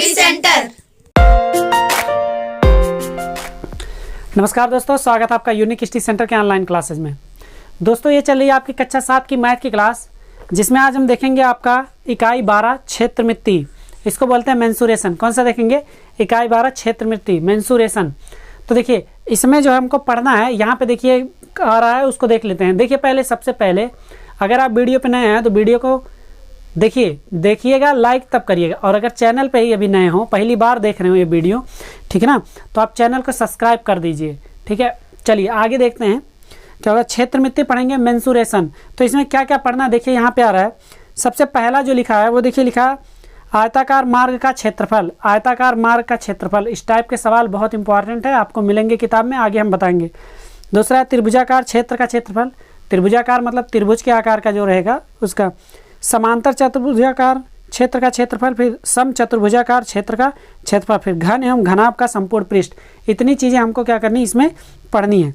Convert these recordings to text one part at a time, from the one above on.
Study centre. नमस्कार दोस्तों, स्वागत है आपका यूनिक स्टडी सेंटर के ऑनलाइन क्लासेज में। दोस्तों ये चल रही है आपकी कक्षा 7 की मैथ की क्लास, जिसमें आज हम देखेंगे आपका इकाई 12 क्षेत्रमिति, इसको बोलते हैं मेंसुरेशन। कौन सा देखेंगे? इकाई 12 क्षेत्रमिति मेंसुरेशन। तो देखिए इसमें जो है हमको पढ़ना है, यहाँ पे देखिए आ रहा है, उसको देख लेते हैं। देखिए पहले, सबसे पहले अगर आप वीडियो पे नए हैं तो वीडियो को देखिएगा, लाइक तब करिएगा, और अगर चैनल पे ही अभी नए हो, पहली बार देख रहे हो ये वीडियो, ठीक है ना, तो आप चैनल को सब्सक्राइब कर दीजिए, ठीक है। चलिए आगे देखते हैं क्या होगा। क्षेत्रमिति पढ़ेंगे, मेंसुरेशन। तो इसमें क्या क्या पढ़ना, देखिए यहाँ पे आ रहा है। सबसे पहला जो लिखा है वो देखिए, लिखा है आयताकार मार्ग का क्षेत्रफल। आयताकार मार्ग का क्षेत्रफल, इस टाइप के सवाल बहुत इंपॉर्टेंट है, आपको मिलेंगे किताब में, आगे हम बताएंगे। दूसरा है त्रिभुजाकार क्षेत्र का क्षेत्रफल। त्रिभुजाकार मतलब त्रिभुज के आकार का जो रहेगा उसका। समांतर चतुर्भुजाकार क्षेत्र का क्षेत्रफल, फिर सम चतुर्भुजाकार क्षेत्र का क्षेत्रफल, फिर घन एवं घनाभ का संपूर्ण पृष्ठ। इतनी चीज़ें हमको क्या करनी, इसमें पढ़नी है।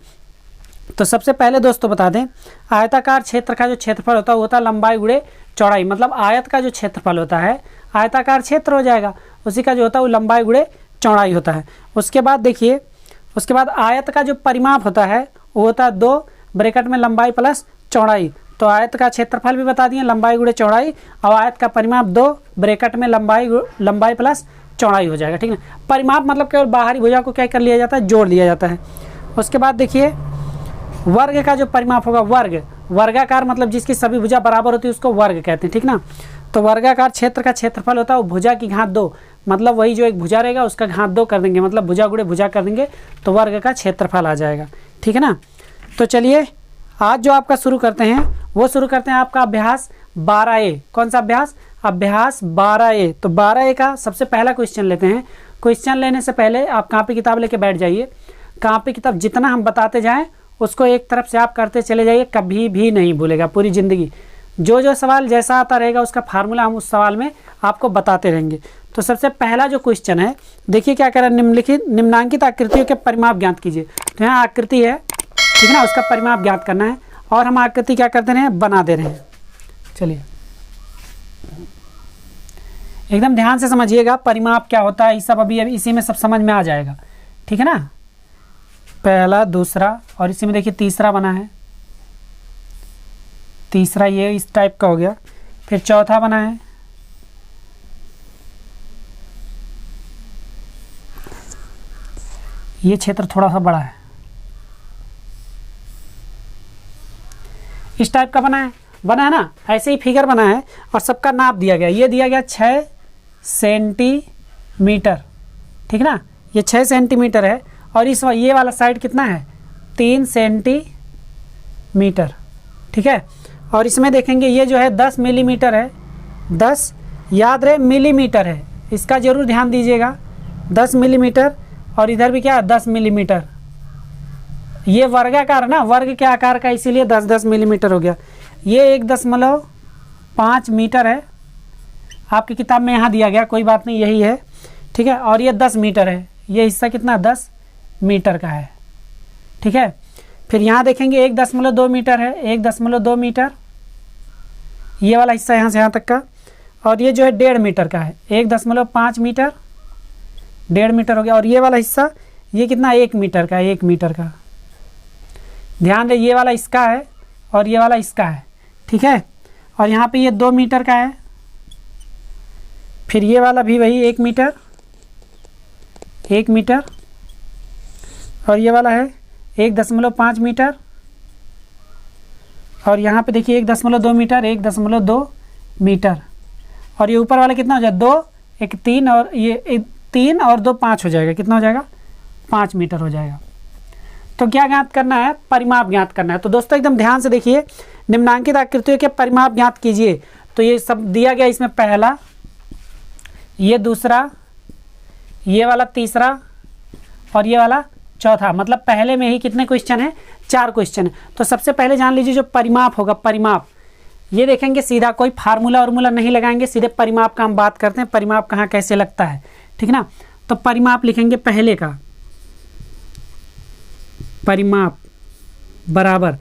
तो सबसे पहले दोस्तों बता दें, आयताकार क्षेत्र का जो क्षेत्रफल होता है वो होता है लंबाई गुणे चौड़ाई। मतलब आयत का जो क्षेत्रफल होता है, आयताकार क्षेत्र हो जाएगा, उसी का जो होता है वो लंबाई गुणे चौड़ाई होता है। उसके बाद देखिए, उसके बाद आयत का जो परिमाप होता है वो होता है 2 ब्रैकेट में लंबाई प्लस चौड़ाई। तो आयत का क्षेत्रफल भी बता दिए, लंबाई गुणे चौड़ाई, और आयत का परिमाप 2 ब्रैकेट में लंबाई प्लस चौड़ाई हो जाएगा, ठीक है। परिमाप मतलब केवल बाहरी भुजा को क्या कर लिया जाता है, जोड़ लिया जाता है। उसके बाद देखिए वर्ग का जो परिमाप होगा, वर्गाकार मतलब जिसकी सभी भुजा बराबर होती है उसको वर्ग कहते हैं, ठीक ना। तो वर्गाकार क्षेत्र का क्षेत्रफल होता है वो भुजा की घात 2, मतलब वही जो एक भुजा रहेगा उसका घात 2 कर देंगे, मतलब भुजा गुणे भुजा कर देंगे, तो वर्ग का क्षेत्रफल आ जाएगा, ठीक है ना। तो चलिए आज जो आपका शुरू करते हैं वो शुरू करते हैं आपका अभ्यास 12A। कौन सा अभ्यास? अभ्यास 12A। तो 12A का सबसे पहला क्वेश्चन लेते हैं। क्वेश्चन लेने से पहले आप कॉपी किताब लेके बैठ जाइए। कॉपी किताब जितना हम बताते जाएं उसको एक तरफ से आप करते चले जाइए, कभी भी नहीं भूलेगा पूरी ज़िंदगी। जो सवाल जैसा आता रहेगा उसका फार्मूला हम उस सवाल में आपको बताते रहेंगे। तो सबसे पहला जो क्वेश्चन है, देखिए क्या कह रहा है, निम्नलिखित निम्नांकित आकृतियों के परिमाप ज्ञात कीजिए। तो यहाँ आकृति है, ठीक है ना, उसका परिमाप ज्ञात करना है, और हम आकृति क्या करते रहे हैं, बना दे रहे हैं। चलिए एकदम ध्यान से समझिएगा परिमाप क्या होता है, ये सब अभी इसी में सब समझ में आ जाएगा, ठीक है ना। पहला, दूसरा, और इसी में देखिए तीसरा बना है, तीसरा ये इस टाइप का हो गया, फिर चौथा बना है, ये क्षेत्र थोड़ा सा बड़ा है, इस टाइप का बना है ना। ऐसे ही फिगर बना है और सबका नाप दिया गया, ये दिया गया 6 सेंटीमीटर, ठीक ना, ये 6 सेंटीमीटर है, और ये वाला साइड कितना है, 3 सेंटीमीटर, ठीक है। और इसमें देखेंगे ये जो है 10 मिलीमीटर है, 10 याद रहे मिलीमीटर है, इसका जरूर ध्यान दीजिएगा, 10 मिलीमीटर, और इधर भी क्या है 10 मिलीमीटर। ये वर्गाकार है ना, वर्ग के आकार का, इसीलिए 10-10 मिलीमीटर हो गया। ये 1.5 मीटर है, आपकी किताब में यहाँ दिया गया, कोई बात नहीं, यही है, ठीक है। और ये 10 मीटर है, ये हिस्सा कितना 10 मीटर का है, ठीक है। फिर यहाँ देखेंगे 1.2 मीटर है, 1.2 मीटर, ये वाला हिस्सा यहाँ से यहाँ तक का, और ये जो है 1.5 मीटर का है, 1.5 मीटर, 1.5 मीटर हो गया। और ये वाला हिस्सा ये कितना, 1 मीटर का, 1 मीटर का, ध्यान दे, ये वाला इसका है और ये वाला इसका है, ठीक है। और यहाँ पे ये 2 मीटर का है, फिर ये वाला भी वही 1 मीटर, 1 मीटर, और ये वाला है 1.5 मीटर, और यहाँ पे देखिए 1.2 मीटर, 1.2 मीटर, और ये ऊपर वाला कितना हो जाए 2, 1 3, और ये 3 और 2 5 हो जाएगा, कितना हो जाएगा 5 मीटर हो जाएगा। तो क्या ज्ञात करना है, परिमाप ज्ञात करना है। तो दोस्तों एकदम ध्यान से देखिए, निम्नांकित आकृतियों के परिमाप ज्ञात कीजिए। तो ये सब दिया गया, इसमें पहला, ये दूसरा, ये वाला तीसरा, और ये वाला चौथा। मतलब पहले में ही कितने क्वेश्चन हैं, 4 क्वेश्चन है। तो सबसे पहले जान लीजिए जो परिमाप होगा, परिमाप ये देखेंगे, सीधा कोई फार्मूला वार्मूला नहीं लगाएंगे, सीधे परिमाप का हम बात करते हैं, परिमाप कहाँ कैसे लगता है, ठीक ना। तो परिमाप लिखेंगे पहले का, परिमाप बराबर,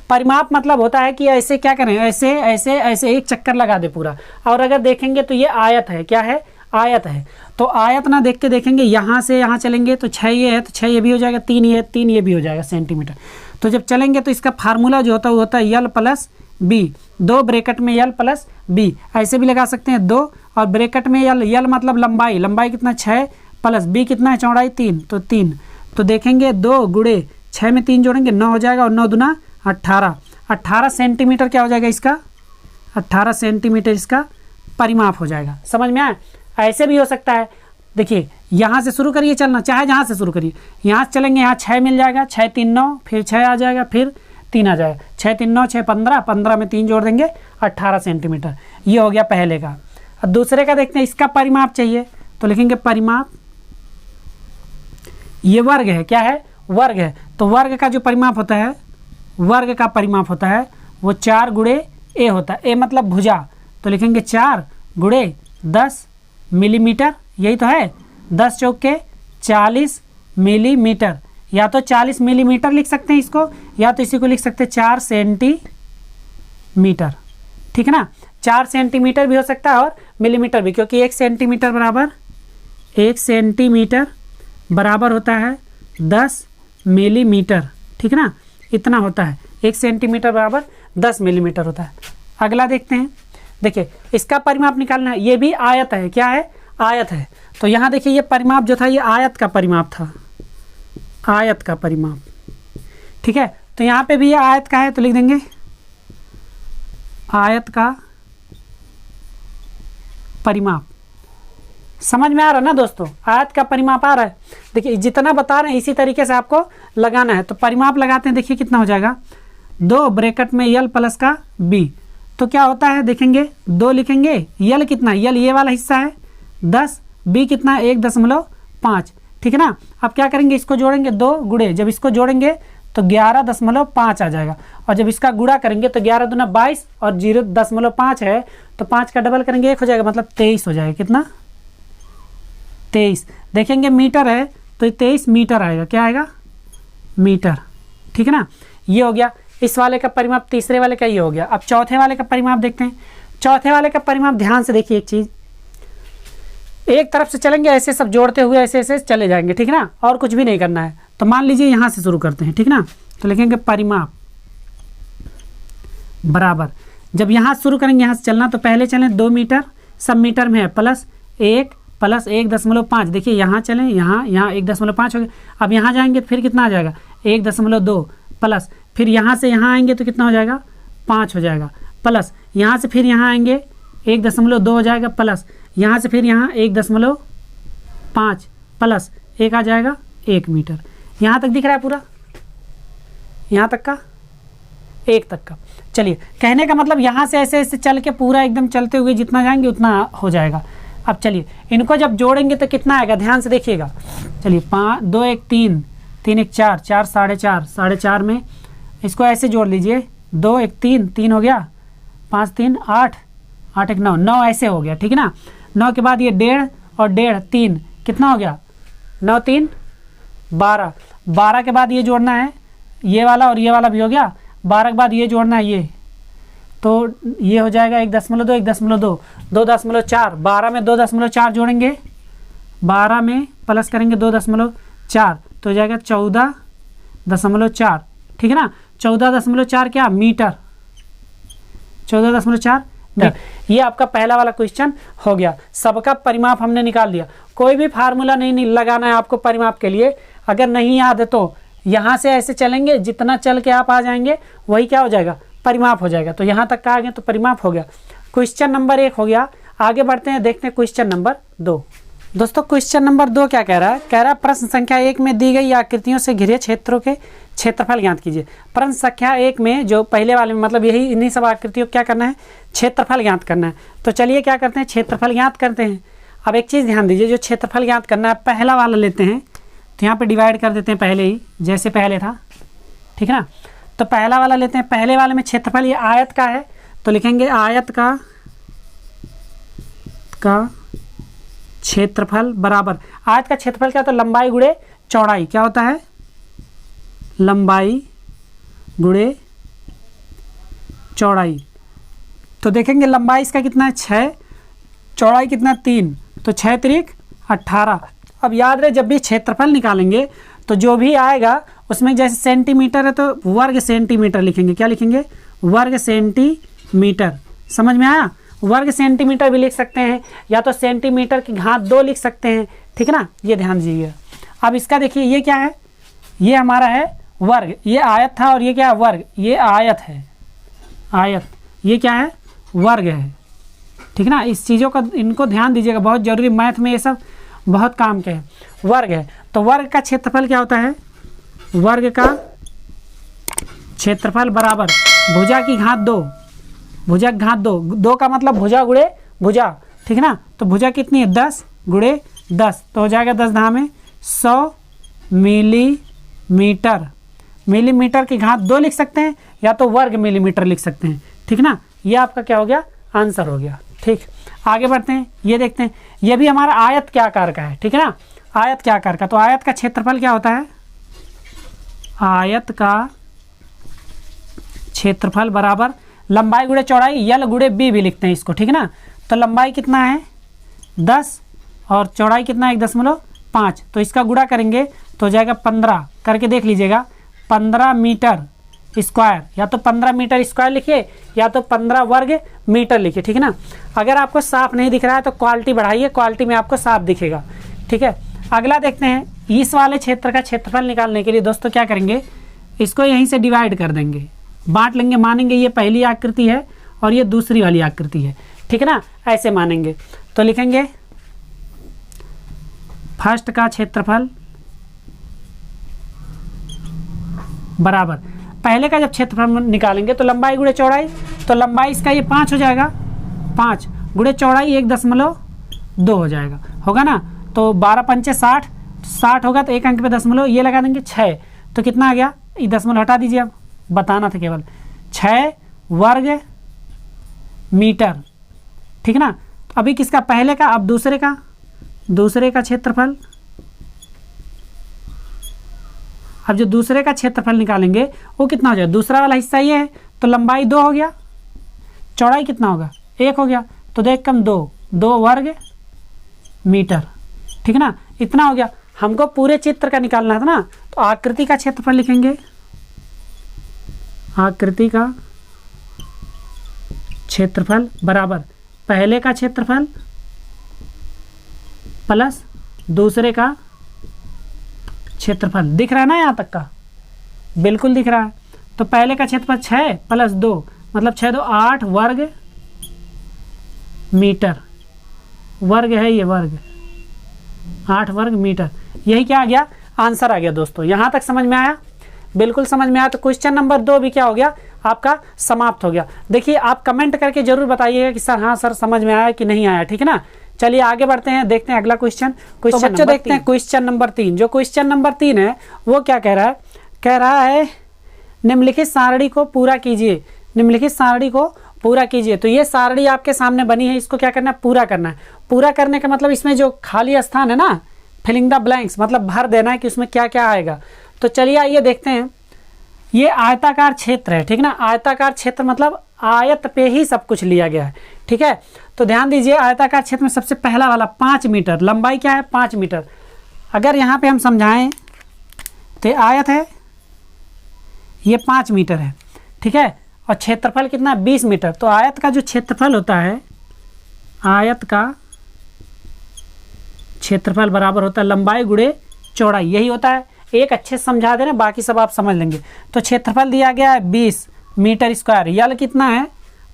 परिमाप मतलब होता है कि ऐसे क्या करें, ऐसे ऐसे ऐसे एक चक्कर लगा दे पूरा। और अगर देखेंगे तो ये आयत है, क्या है, आयत है। तो आयत ना देख के देखेंगे, यहाँ से यहाँ चलेंगे तो 6 ये है तो 6 ये भी हो जाएगा, 3 ये है 3 ये भी हो जाएगा सेंटीमीटर। तो जब चलेंगे तो इसका फार्मूला जो होता है वो होता है यल प्लस बी, 2 ब्रैकेट में यल प्लस बी, ऐसे भी लगा सकते हैं 2 और ब्रैकेट में यल, यल मतलब लंबाई, लंबाई कितना 6 प्लस बी कितना है चौड़ाई 3, तो 3। तो देखेंगे 2 गुणे 6 में 3 जोड़ेंगे 9 हो जाएगा और 9 दूना 18, 18 सेंटीमीटर क्या हो जाएगा इसका, 18 सेंटीमीटर इसका परिमाप हो जाएगा। समझ में आया? ऐसे भी हो सकता है, देखिए यहाँ से शुरू करिए चलना, चाहे जहाँ से शुरू करिए, यहाँ से चलेंगे, यहाँ 6 मिल जाएगा, 6 3 9, फिर 6 आ जाएगा, फिर 3 आ जाएगा, 6 3 9 6 15, 15 में 3 जोड़ देंगे 18 सेंटीमीटर। ये हो गया पहले का। अब दूसरे का देखते हैं, इसका परिमाप चाहिए तो लिखेंगे परिमाप, ये वर्ग है, क्या है वर्ग है, तो वर्ग का जो परिमाप होता है, वर्ग का परिमाप होता है वो 4 गुणे ए होता है, ए मतलब भुजा, तो लिखेंगे 4 गुणे 10 मिलीमीटर, यही तो है, 10 चौक के 40 मिलीमीटर, या तो 40 मिलीमीटर लिख सकते हैं इसको, या तो इसी को लिख सकते हैं 4 सेंटीमीटर, ठीक है ना। 4 सेंटीमीटर भी हो सकता है और मिलीमीटर भी, क्योंकि 1 सेंटीमीटर बराबर होता है 10 मिलीमीटर, ठीक है ना, इतना होता है, 1 सेंटीमीटर बराबर 10 मिलीमीटर होता है। अगला देखते हैं, देखिए इसका परिमाप निकालना है, ये भी आयत है, क्या है आयत है, तो यहाँ देखिए ये परिमाप जो था ये आयत का परिमाप था, आयत का परिमाप, ठीक है। तो यहाँ पे भी ये आयत का है तो लिख देंगे आयत का परिमाप। समझ में आ रहा है ना दोस्तों, आयत का परिमाप आ रहा है। देखिए जितना बता रहे हैं इसी तरीके से आपको लगाना है, तो परिमाप लगाते हैं, देखिए कितना हो जाएगा, 2 ब्रैकेट में यल प्लस का बी, तो क्या होता है देखेंगे 2 लिखेंगे, यल कितना, यल ये वाला हिस्सा है 10, बी कितना है 1.5, ठीक है ना। अब क्या करेंगे, इसको जोड़ेंगे 2 गुणे, जब इसको जोड़ेंगे तो 11.5 आ जाएगा, और जब इसका गुणा करेंगे तो 11 दूना 22 और 0.5 है तो 5 का डबल करेंगे 1 हो जाएगा, मतलब 23 हो जाएगा, कितना 23। देखेंगे मीटर है तो 23 मीटर आएगा, क्या आएगा मीटर, ठीक है ना। ये हो गया इस वाले का परिमाप, तीसरे वाले का ये हो गया। अब चौथे वाले का परिमाप देखते हैं। चौथे वाले का परिमाप ध्यान से देखिए, एक चीज़, एक तरफ से चलेंगे ऐसे सब जोड़ते हुए ऐसे ऐसे चले जाएंगे, ठीक है ना, और कुछ भी नहीं करना है। तो मान लीजिए यहाँ से शुरू करते हैं, ठीक ना, तो लिखेंगे परिमाप बराबर, जब यहाँ शुरू करेंगे यहाँ से चलना तो पहले चलें 2 मीटर, सब मीटर में है, प्लस 1.5, देखिए यहाँ चलें, यहाँ 1.5 हो गया। अब यहाँ जाएंगे तो फिर कितना आ जाएगा 1.2 प्लस, फिर यहाँ से यहाँ आएंगे तो कितना हो जाएगा 5 हो जाएगा, प्लस यहाँ से फिर यहाँ आएंगे 1.2 हो जाएगा, प्लस यहाँ से फिर यहाँ 1.5 प्लस 1 आ जाएगा 1 मीटर। यहाँ तक दिख रहा है पूरा, यहाँ तक का 1 तक का। चलिए कहने का मतलब यहाँ से ऐसे ऐसे चल के पूरा एकदम चलते हुए जितना जाएंगे उतना हो जाएगा। अब चलिए इनको जब जोड़ेंगे तो कितना आएगा, ध्यान से देखिएगा। चलिए 5 2 1 3 3 1 4 4 4.5 4.5 में इसको ऐसे जोड़ लीजिए, 2 1 3 3 हो गया, 5 3 8 8 1 9 9 ऐसे हो गया, ठीक है ना। 9 के बाद ये 1.5 और 1.5 3 कितना हो गया 9 3 12, 12 के बाद ये जोड़ना है, ये वाला और ये वाला भी हो गया, 12 के बाद ये जोड़ना है ये, तो ये हो जाएगा 1.2 1.2 2.4, 12 में 2.4 जोड़ेंगे, 12 में प्लस करेंगे 2.4 तो हो जाएगा 14.4, ठीक है ना। 14.4 क्या मीटर, 14.4 ये आपका पहला वाला क्वेश्चन हो गया। सबका परिमाप हमने निकाल दिया। कोई भी फार्मूला नहीं लगाना है आपको परिमाप के लिए। अगर नहीं याद है तो यहाँ से ऐसे चलेंगे, जितना चल के आप आ जाएंगे वही क्या हो जाएगा परिमाप हो जाएगा। तो यहाँ तक का आ गए तो परिमाप हो गया। क्वेश्चन नंबर 1 हो गया। आगे बढ़ते हैं, देखते हैं क्वेश्चन नंबर 2। दोस्तों क्वेश्चन नंबर 2 क्या कह रहा है, कह रहा है प्रश्न संख्या 1 में दी गई आकृतियों से घिरे क्षेत्रों के क्षेत्रफल ज्ञात कीजिए। प्रश्न संख्या 1 में जो पहले वाले में मतलब यही इन्हीं सब आकृतियों को क्या करना है, क्षेत्रफल ज्ञात करना है। तो चलिए क्या करते हैं, क्षेत्रफल ज्ञात करते हैं। अब एक चीज़ ध्यान दीजिए, जो क्षेत्रफल ज्ञात करना है पहला वाला लेते हैं तो यहाँ पे डिवाइड कर देते हैं पहले ही, जैसे पहले था, ठीक है ना। तो पहला वाला लेते हैं, पहले वाले में क्षेत्रफल ये आयत का है तो लिखेंगे आयत का क्षेत्रफल बराबर, आयत का क्षेत्रफल क्या होता है, लंबाई गुणे चौड़ाई, क्या होता है लंबाई गुणे चौड़ाई। तो देखेंगे लंबाई इसका कितना है 6, चौड़ाई कितना 3, तो 6 त्रिक 18। अब याद रहे जब भी क्षेत्रफल निकालेंगे तो जो भी आएगा उसमें जैसे सेंटीमीटर है तो वर्ग सेंटीमीटर लिखेंगे। क्या लिखेंगे? वर्ग सेंटीमीटर। समझ में आया? वर्ग सेंटीमीटर भी लिख सकते हैं या तो सेंटीमीटर की घात 2 लिख सकते हैं। ठीक है ना, ये ध्यान दीजिए। अब इसका देखिए ये क्या है, ये हमारा है वर्ग, ये आयत था और ये क्या है? वर्ग। ये आयत है, आयत। ये क्या है? वर्ग है। ठीक है ना, इस चीज़ों का इनको ध्यान दीजिएगा, बहुत जरूरी, मैथ में ये सब बहुत काम के हैं। वर्ग है तो वर्ग का क्षेत्रफल क्या होता है? वर्ग का क्षेत्रफल बराबर भुजा की घात 2, भुजा की घात 2, 2 का मतलब भुजा गुणे भुजा। ठीक है ना, तो भुजा कितनी है? 10 गुणे 10, तो हो जाएगा 10 धाम में 100 मिलीमीटर। मिलीमीटर की घात 2 लिख सकते हैं या तो वर्ग मिलीमीटर लिख सकते हैं। ठीक ना, ये आपका क्या हो गया? आंसर हो गया। ठीक, आगे बढ़ते हैं, ये देखते हैं, ये भी हमारा आयत के आकार का है। ठीक है ना, आयत के आकार का, तो आयत का क्षेत्रफल क्या होता है? आयत का क्षेत्रफल बराबर लंबाई गुणे चौड़ाई, यल गुणे बी भी लिखते हैं इसको। ठीक है ना, तो लंबाई कितना है? 10 और चौड़ाई कितना है? 1.5, तो इसका गुणा करेंगे तो हो जाएगा 15। करके देख लीजिएगा, 15 मीटर स्क्वायर, या तो 15 मीटर स्क्वायर लिखिए या तो 15 वर्ग मीटर लिखिए। ठीक है ना, अगर आपको साफ नहीं दिख रहा है तो क्वालिटी बढ़ाइए, क्वालिटी में आपको साफ दिखेगा। ठीक है, अगला देखते हैं, इस वाले क्षेत्र का क्षेत्रफल निकालने के लिए दोस्तों क्या करेंगे? इसको यहीं से डिवाइड कर देंगे, बांट लेंगे, मानेंगे ये पहली आकृति है और ये दूसरी वाली आकृति है। ठीक है ना, ऐसे मानेंगे तो लिखेंगे फर्स्ट का क्षेत्रफल बराबर, पहले का जब क्षेत्रफल निकालेंगे तो लंबाई गुणे चौड़ाई, तो लंबाई इसका ये 5 हो जाएगा, 5 गुणे चौड़ाई 1.2 हो जाएगा, होगा ना। तो 12 पंचे 60, 60 होगा तो एक अंक पे दशमलव ये लगा देंगे 6, तो कितना आ गया? ये दशमलव हटा दीजिए, अब बताना था केवल, 6 वर्ग मीटर। ठीक है ना, तो अभी किसका? पहले का, अब दूसरे का, दूसरे का क्षेत्रफल। अब जो दूसरे का क्षेत्रफल निकालेंगे वो कितना हो जाएगा? दूसरा वाला हिस्सा ये है तो लंबाई 2 हो गया, चौड़ाई कितना होगा? 1 हो गया, तो 2 कम 2 वर्ग मीटर। ठीक है ना, इतना हो गया। हमको पूरे चित्र का निकालना था ना, तो आकृति का क्षेत्रफल लिखेंगे, आकृति का क्षेत्रफल बराबर पहले का क्षेत्रफल प्लस दूसरे का क्षेत्रफल। दिख रहा है ना यहाँ तक का? बिल्कुल दिख रहा है। तो पहले का क्षेत्रफल 6 प्लस 2 मतलब 6 2 8 वर्ग मीटर, वर्ग है ये, वर्ग 8 वर्ग मीटर। यही क्या आ गया? आंसर आ गया दोस्तों। यहाँ तक समझ में आया? बिल्कुल समझ में आया। तो क्वेश्चन नंबर 2 भी क्या हो गया आपका? समाप्त हो गया। देखिए आप कमेंट करके जरूर बताइएगा कि सर हाँ सर समझ में आया कि नहीं आया। ठीक है ना, चलिए आगे बढ़ते हैं, देखते हैं अगला क्वेश्चन। तो बच्चों देखते हैं क्वेश्चन नंबर 3। जो क्वेश्चन नंबर 3 है वो क्या कह रहा है? कह रहा है निम्नलिखित सारणी को पूरा कीजिए, निम्नलिखित सारणी को पूरा कीजिए। तो ये सारणी आपके सामने बनी है, इसको क्या करना है? पूरा करना है। पूरा करने का मतलब इसमें जो खाली स्थान है ना, फिलिंग द ब्लैंक्स, मतलब भर देना है कि उसमें क्या क्या आएगा। तो चलिए आइए देखते हैं। ये आयताकार क्षेत्र है। ठीक ना, आयताकार क्षेत्र मतलब आयत पे ही सब कुछ लिया गया है। ठीक है, तो ध्यान दीजिए, आयताकार क्षेत्र में सबसे पहला वाला 5 मीटर, लंबाई क्या है? 5 मीटर। अगर यहाँ पे हम समझाएं तो आयत है, ये 5 मीटर है। ठीक है, और क्षेत्रफल कितना? 20 मीटर। तो आयत का जो क्षेत्रफल होता है, आयत का क्षेत्रफल बराबर होता है लंबाई गुणे चौड़ाई, यही होता है। एक अच्छे से समझा देना, बाकी सब आप समझ लेंगे। तो क्षेत्रफल दिया गया है 20 मीटर स्क्वायर, यल कितना है?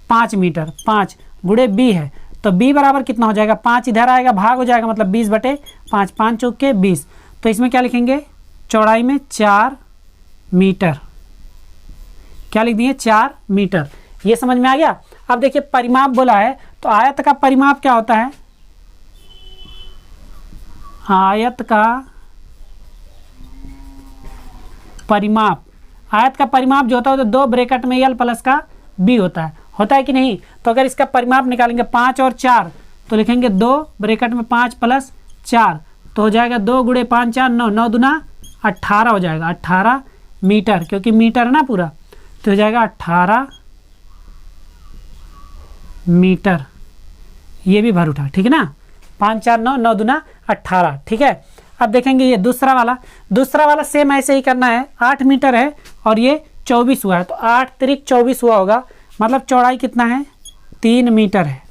5 मीटर, 5 गुणे बी है, तो बी बराबर कितना हो जाएगा? 5 इधर आएगा, भाग हो जाएगा, मतलब 20/5, 5 चौक के 20। तो इसमें क्या लिखेंगे? चौड़ाई में 4 मीटर, क्या लिख दिए? 4 मीटर। ये समझ में आ गया? अब देखिए परिमाप बोला है, तो आयत का परिमाप क्या होता है? आयत का परिमाप, आयत का परिमाप जो होता है तो 2 ब्रैकेट में यल प्लस का बी होता है कि नहीं? तो अगर इसका परिमाप निकालेंगे 5 और 4 तो लिखेंगे 2 ब्रैकेट में 5 प्लस 4, तो हो जाएगा 2 गुणे 5 4 9, 9 दूना 18 हो जाएगा, 18 मीटर, क्योंकि मीटर है ना पूरा, तो हो जाएगा 18 मीटर। ये भी भर उठा। ठीक है ना, 5 4 9, 9 दूना 18, ठीक है। अब देखेंगे ये दूसरा वाला सेम ऐसे ही करना है। 8 मीटर है और ये 24 हुआ है, तो 8 तिरिक 24 हुआ होगा, मतलब चौड़ाई कितना है 3 मीटर है,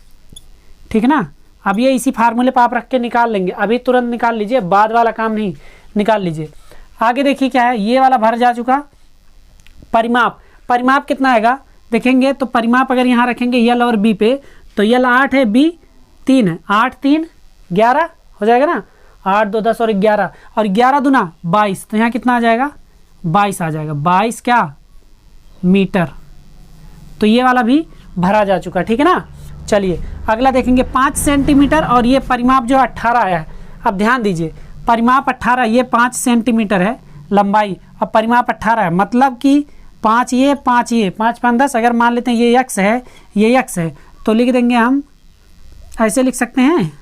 ठीक है ना। अब ये इसी फार्मूले पर आप रख के निकाल लेंगे, अभी तुरंत निकाल लीजिए, बाद वाला काम नहीं, निकाल लीजिए। आगे देखिए क्या है, ये वाला भर जा चुका। परिमाप कितना आएगा देखेंगे, तो परिमाप अगर यहाँ रखेंगे यल और बी पे, तो यल 8 है, बी 3 है, 8 3 11 हो जाएगा ना, 8 2 10 और 11, और 11 दूना 22, तो यहाँ कितना आ जाएगा 22 आ जाएगा, 22 क्या मीटर। तो ये वाला भी भरा जा चुका, ठीक है ना। चलिए अगला देखेंगे 5 सेंटीमीटर, और ये परिमाप जो 18 आया है। अब ध्यान दीजिए, परिमाप 18, ये 5 सेंटीमीटर है लंबाई, और परिमाप 18 है, मतलब कि 5 ये 5 ये 5 5 10, अगर मान लेते हैं ये x है, ये x है, तो लिख देंगे हम ऐसे लिख सकते हैं,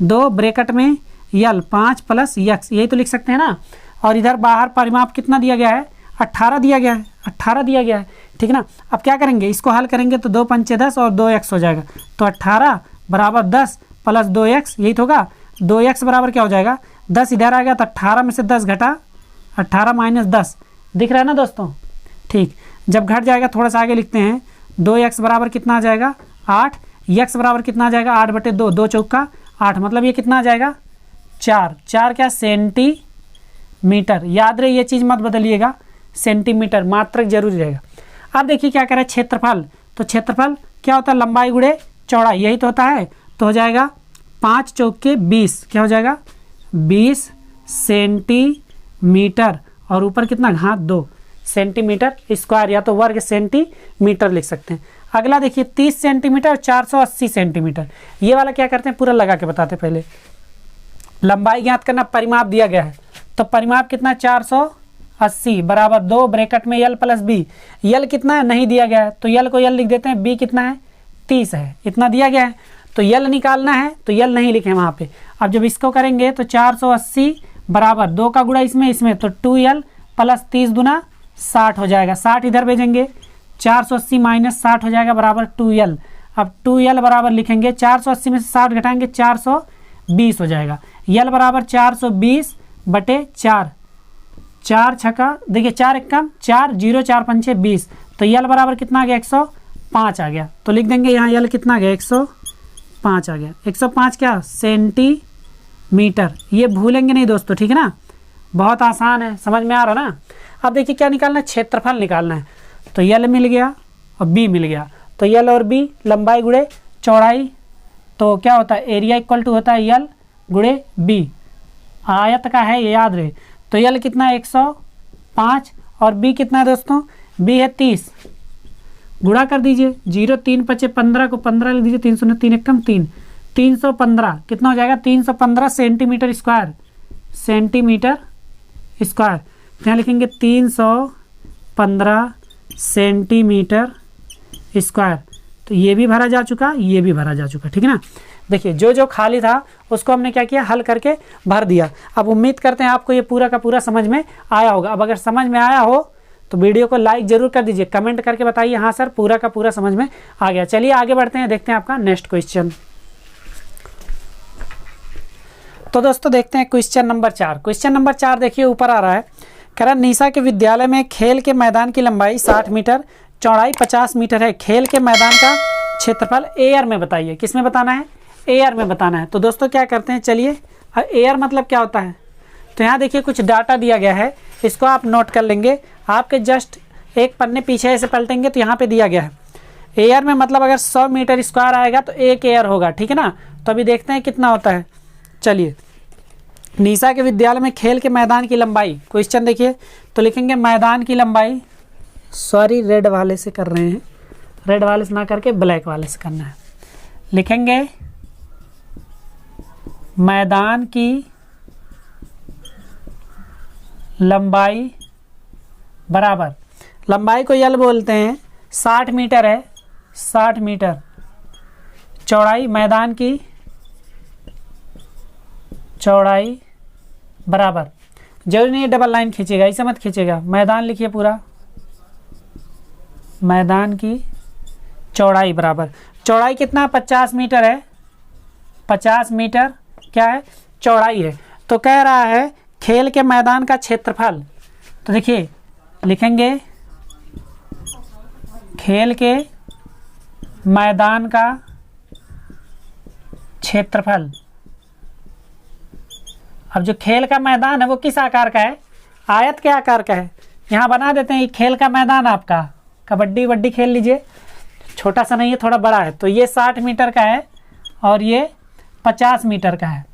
2 ब्रैकेट में यल 5 प्लस x, यही तो लिख सकते हैं ना। और इधर बाहर परिमाप कितना दिया गया है 18 दिया गया है, 18 दिया गया है, ठीक है ना। अब क्या करेंगे, इसको हल करेंगे तो 2 पंचे 10 और 2x हो जाएगा, तो 18 बराबर 10 प्लस 2x, यही तो होगा। 2x बराबर क्या हो जाएगा 10, इधर आ गया तो 18 में से 10 घटा, 18 माइनस 10, दिख रहा है ना दोस्तों, ठीक। जब घट जाएगा थोड़ा सा आगे लिखते हैं, 2x बराबर कितना आ जाएगा 8, x बराबर कितना आ जाएगा 8/2, 2 चौका 8, मतलब ये कितना आ जाएगा 4 क्या सेंटीमीटर। याद रहे ये चीज़ मत बदलिएगा, सेंटीमीटर मात्रक जरूरी रहेगा। अब देखिए क्या कह रहा है क्षेत्रफल, तो क्षेत्रफल क्या होता है लंबाई गुणे चौड़ाई, यही तो होता है। तो हो जाएगा 5 चौके 20, क्या हो जाएगा 20 सेंटीमीटर, और ऊपर कितना घात 2 सेंटीमीटर स्क्वायर, या तो वर्ग सेंटीमीटर लिख सकते हैं। अगला देखिए 30 सेंटीमीटर, 480 सेंटीमीटर। ये वाला क्या करते हैं पूरा लगा के बताते हैं। पहले लंबाई ज्ञात करना, परिमाप दिया गया है, तो परिमाप कितना 480 बराबर 2 ब्रैकेट में यल प्लस बी। यल कितना है नहीं दिया गया है, तो यल को यल लिख देते हैं, बी कितना है 30 है, इतना दिया गया है, तो यल निकालना है तो यल नहीं लिखे वहाँ पे। अब जब इसको करेंगे तो 480 बराबर 2 का गुणा इसमें तो 2l प्लस 30 दूना 60 हो जाएगा, 60 इधर भेजेंगे, 480 माइनस 60 हो जाएगा बराबर 2l। अब 2l बराबर लिखेंगे, 480 में से 60 घटाएंगे 420 हो जाएगा। यल बराबर 420/4, 4 छक्का देखिए 4 एकम 4 0 4 पंचे 20, तो यल बराबर कितना आ गया 105 आ गया। तो लिख देंगे यहाँ यल कितना आ गया 105 आ गया। 105 क्या सेंटीमीटर, ये भूलेंगे नहीं दोस्तों, ठीक है ना, बहुत आसान है, समझ में आ रहा ना। अब देखिए क्या निकालना है, क्षेत्रफल निकालना है, तो यल मिल गया और बी मिल गया, तो यल और बी लंबाई गुणे चौड़ाई, तो क्या होता है एरिया इक्वल टू होता है यल गुणे बी, आयत का है ये याद रहे। तो यल कितना है 105 और बी कितना है दोस्तों, बी है 30, गुणा कर दीजिए, 0 3 5 15 को 15 लिख दीजिए, 300 3 एकम 3, 315 कितना हो जाएगा 315 सेंटीमीटर स्क्वायर, सेंटीमीटर स्क्वायर। यहाँ लिखेंगे 315 सेंटीमीटर स्क्वायर, तो ये भी भरा जा चुका, ये भी भरा जा चुका, ठीक है ना। देखिए जो जो खाली था उसको हमने क्या किया हल करके भर दिया। अब उम्मीद करते हैं आपको ये पूरा का पूरा समझ में आया होगा। अब अगर समझ में आया हो तो वीडियो को लाइक जरूर कर दीजिए, कमेंट करके बताइए हाँ सर पूरा का पूरा समझ में आ गया। चलिए आगे बढ़ते हैं, देखते हैं आपका नेक्स्ट क्वेश्चन। तो दोस्तों देखते हैं क्वेश्चन नंबर 4। क्वेश्चन नंबर 4 देखिए ऊपर आ रहा है, कह रहा निशा के विद्यालय में खेल के मैदान की लंबाई 60 मीटर, चौड़ाई 50 मीटर है। खेल के मैदान का क्षेत्रफल एयर में बताइए। किस में बताना है, एयर में बताना है। तो दोस्तों क्या करते हैं, चलिए एयर मतलब क्या होता है, तो यहाँ देखिए कुछ डाटा दिया गया है, इसको आप नोट कर लेंगे। आपके जस्ट एक पन्ने पीछे ऐसे पलटेंगे तो यहाँ पे दिया गया है एयर में मतलब अगर 100 मीटर स्क्वायर आएगा तो 1 एयर होगा, ठीक है ना। तो अभी देखते हैं कितना होता है। चलिए निशा के विद्यालय में खेल के मैदान की लंबाई, क्वेश्चन देखिए तो लिखेंगे मैदान की लंबाई, सॉरी रेड वाले से कर रहे हैं, रेड वाले से ना करके ब्लैक वाले से करना है। लिखेंगे मैदान की लंबाई बराबर, लंबाई को यल बोलते हैं, 60 मीटर है, 60 मीटर, चौड़ाई मैदान की चौड़ाई बराबर, जरूरी नहीं डबल लाइन खींचेगा, इसे मत खींचेगा, मैदान लिखिए पूरा, मैदान की चौड़ाई बराबर, चौड़ाई कितना 50 मीटर है, 50 मीटर क्या है, चौड़ाई है। तो कह रहा है खेल के मैदान का क्षेत्रफल, तो देखिए लिखेंगे खेल के मैदान का क्षेत्रफल। अब जो खेल का मैदान है वो किस आकार का है, आयत के आकार का है। यहाँ बना देते हैं, ये खेल का मैदान आपका, कबड्डी वड्डी खेल लीजिए, छोटा सा नहीं है, थोड़ा बड़ा है। तो ये 60 मीटर का है और ये 50 मीटर का है।